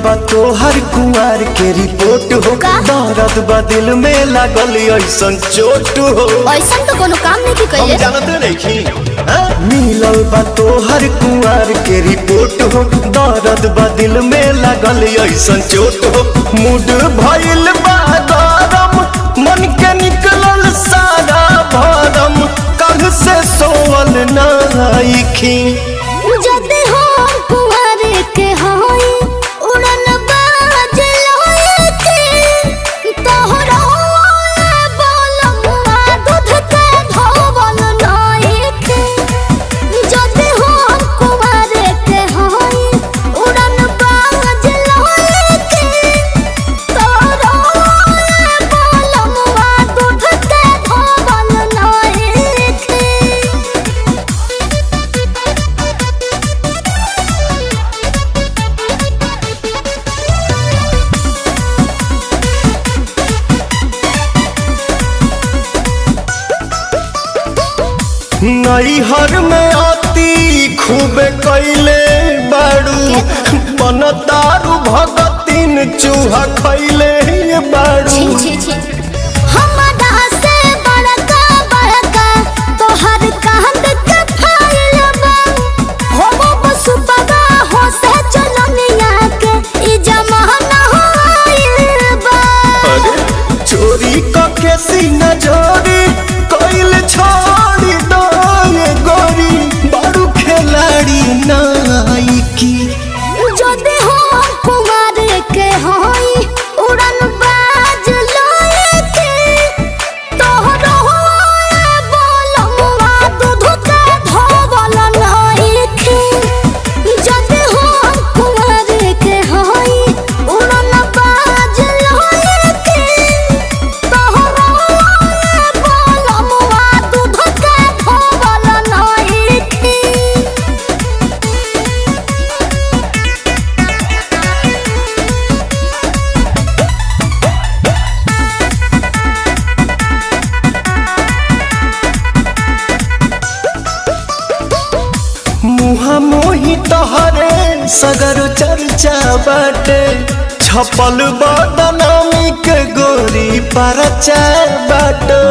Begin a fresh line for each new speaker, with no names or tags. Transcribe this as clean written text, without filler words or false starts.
बा तोहर कुंवर के रिपोर्ट हो, दर्द बा दिल में लागल ऐसन चोट हो।
ऐसन तो कोनो काम नहीं कइले,
हम जानते नहीं। मिलल बा तोहर कुंवर के रिपोर्ट हो, दर्द बा दिल में लागल ऐसन चोट हो। मूड भइल बा गरम, मन के निकलल सारा भरम, कल से सोवल नाइखी।
जदे हो कुंवर के होई उड़न बाज लोए के, तोहरा बोलमुआ दूध के धोवल नाई के। जदे हो कुंवर के होई उड़न बाज लोए के, तोहरा बोलमुआ दूध के धोवल नाई के।
नैहर में आती खूब कैले बाड़ू, बनतारू भगतिन चूहा खैले बाड़ू।
छी छी छी हमरा से बड़का बड़का तोहर कांद के फाइल बा, हो बस बगा हो से चलनिया के ई जमाना आइल बा।
अरे चोरी क के सीना जोरी कोइल छोड़ी दो ये गोरी, बाड़ू खिलाड़ी नाइकी।
जदे हो कुंवर के होई उड़न बाज लोए के, तोहरो बोलमुआ दूध के धोवल नाई के। जदे हो कुंवर के होई उड़न बाज लोए के, तोहरो बोलमुआ दूध के धोवल नाई के।
मुहा मोही तोहरे सगर चर्चा बाटे, छपल बदनामी के गोरी परचा बाटे।